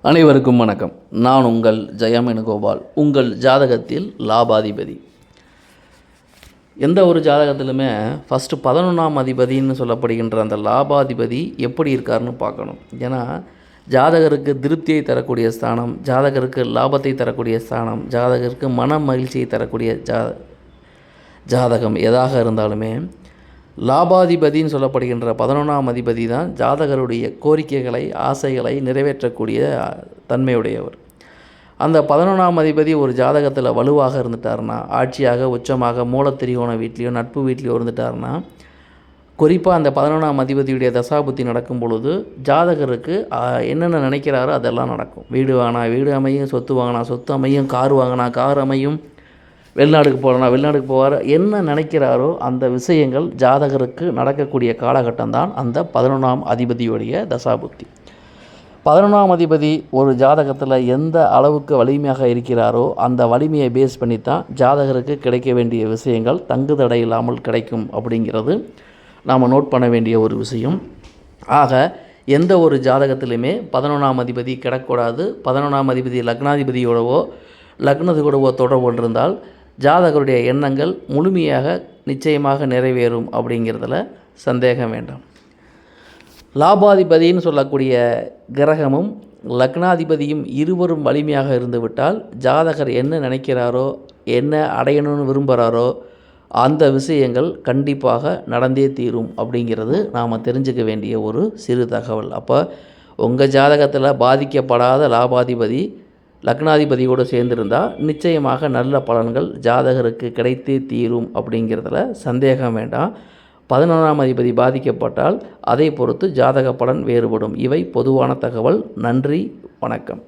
அனைவருக்கும் வணக்கம். நான் உங்கள் ஜெயமேனுகோபால். உங்கள் ஜாதகத்தில் லாபாதிபதி. எந்த ஒரு ஜாதகத்திலுமே ஃபஸ்ட்டு 11ஆம் அதிபதின்னு சொல்லப்படுகின்ற அந்த லாபாதிபதி எப்படி இருக்காருன்னு பார்க்கணும். ஏன்னா ஜாதகருக்கு திருப்தியை தரக்கூடிய ஸ்தானம், ஜாதகருக்கு லாபத்தை தரக்கூடிய ஸ்தானம், ஜாதகருக்கு மன மகிழ்ச்சியை தரக்கூடிய ஜாதகம் எதாக இருந்தாலுமே லாபாதிபதின்னு சொல்லப்படுகின்ற 11ஆம் அதிபதி தான் ஜாதகருடைய கோரிக்கைகளை, ஆசைகளை நிறைவேற்றக்கூடிய தன்மையுடையவர். அந்த 11ஆம் அதிபதி ஒரு ஜாதகத்தில் வலுவாக இருந்துட்டார்னா, ஆட்சியாக, உச்சமாக, மூலத்திரிகோண வீட்லேயோ நட்பு வீட்லேயோ இருந்துட்டார்னா, குறிப்பாக அந்த 11ஆம் அதிபதியுடைய தசாபுத்தி நடக்கும் பொழுது ஜாதகருக்கு என்னென்ன நினைக்கிறாரோ அதெல்லாம் நடக்கும். வீடு வாங்கினா வீடு அமையும், சொத்து வாங்கினா சொத்து அமையும், கார் வாங்கினா கார் அமையும், வெளிநாடுக்கு போகிறனா வெளிநாடுக்கு போவார். என்ன நினைக்கிறாரோ அந்த விஷயங்கள் ஜாதகருக்கு நடக்கக்கூடிய காலகட்டம் தான் அந்த 11ஆம் அதிபதியுடைய தசாபுத்தி. 11ஆம் அதிபதி ஒரு ஜாதகத்தில் எந்த அளவுக்கு வலிமையாக இருக்கிறாரோ அந்த வலிமையை பேஸ் பண்ணித்தான் ஜாதகருக்கு கிடைக்க வேண்டிய விஷயங்கள் தங்குதடை இல்லாமல் கிடைக்கும் அப்படிங்கிறது நாம் நோட் பண்ண வேண்டிய ஒரு விஷயம். ஆக எந்த ஒரு ஜாதகத்திலுமே 11ஆம் அதிபதி கிடக்கூடாது. 11ஆம் அதிபதி லக்னாதிபதியோடவோ லக்னத்துக்கூடவோ தொடர்பு கொண்டிருந்தால் ஜாதகருடைய எண்ணங்கள் முழுமையாக நிச்சயமாக நிறைவேறும் அப்படிங்கிறதுல சந்தேகம் வேண்டாம். லாபாதிபதின்னு சொல்லக்கூடிய கிரகமும் லக்னாதிபதியும் இருவரும் வலிமையாக இருந்துவிட்டால் ஜாதகர் என்ன நினைக்கிறாரோ, என்ன அடையணும்னு விரும்புகிறாரோ அந்த விஷயங்கள் கண்டிப்பாக நடந்தே தீரும் அப்படிங்கிறது நாம் தெரிஞ்சுக்க வேண்டிய ஒரு சிறு தகவல். அப்போ உங்கள் ஜாதகத்தில் பாதிக்கப்படாத லாபாதிபதி லக்னாதிபதியோடு சேர்ந்திருந்தால் நிச்சயமாக நல்ல பலன்கள் ஜாதகருக்கு கிடைத்தே தீரும் அப்படிங்கிறதுல சந்தேகம் வேண்டாம். 11ஆம் அதிபதி பாதிக்கப்பட்டால் அதை பொறுத்து ஜாதக பலன் வேறுபடும். இவை பொதுவான தகவல். நன்றி, வணக்கம்.